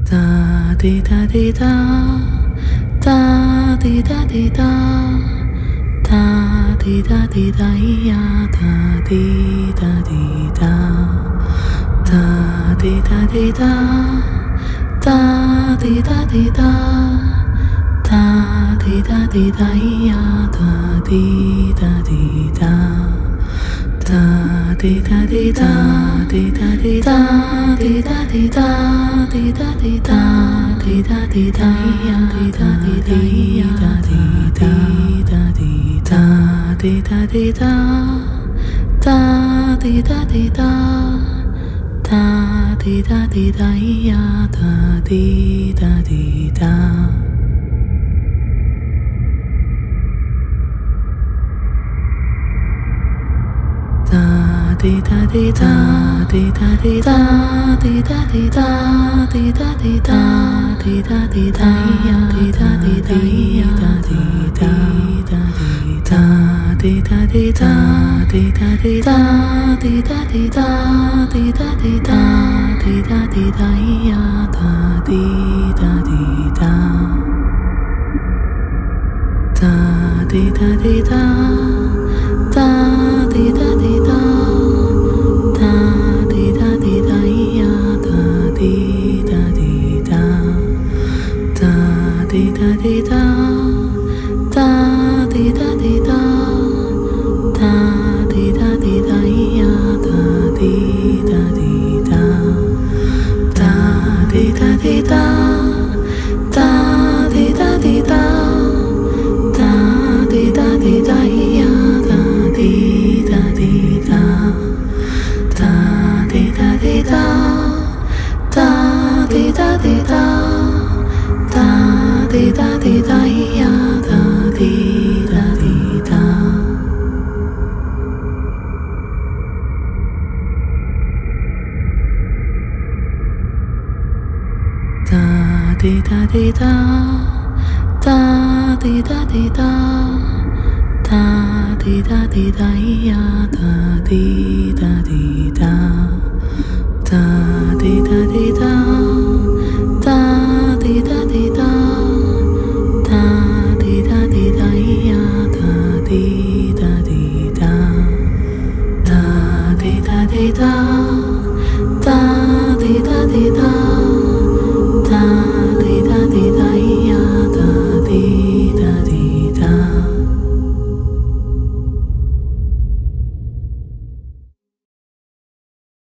哒滴哒滴哒，哒滴哒滴哒，哒滴哒滴哒咿呀，哒滴哒滴哒，哒滴哒滴哒，哒滴哒滴哒，哒滴哒滴哒咿呀，哒滴哒滴哒。哒滴哒滴哒滴哒滴哒滴哒滴哒滴哒滴哒滴哒滴哒咿呀滴哒滴哒咿呀滴哒滴哒滴哒滴哒哒滴哒滴哒哒滴哒滴哒咿呀哒滴哒滴哒。哒滴哒滴哒滴哒滴哒滴哒滴哒滴哒滴哒滴哒滴哒咿呀滴哒滴哒咿呀滴哒滴哒滴哒滴哒滴哒滴哒滴哒滴哒滴哒滴哒滴哒滴哒咿呀哒滴哒滴哒。哒滴哒滴哒，哒滴哒滴哒，哒滴哒滴哒咿呀，哒滴哒滴哒，哒滴哒滴哒，哒滴哒滴哒，哒滴哒滴哒咿呀，哒滴哒滴哒，哒滴哒滴哒，哒滴哒滴哒。滴哒滴哒咿呀，哒滴哒滴哒，哒滴哒滴哒，哒滴哒滴哒，哒滴哒滴哒咿呀，哒滴哒滴哒。哒滴哒滴哒，哒滴哒滴哒。哒滴哒滴哒咿呀，哒滴哒滴哒，哒滴哒滴哒，哒滴哒滴哒，哒滴哒滴哒咿呀，哒滴哒滴哒，哒滴哒滴哒，哒。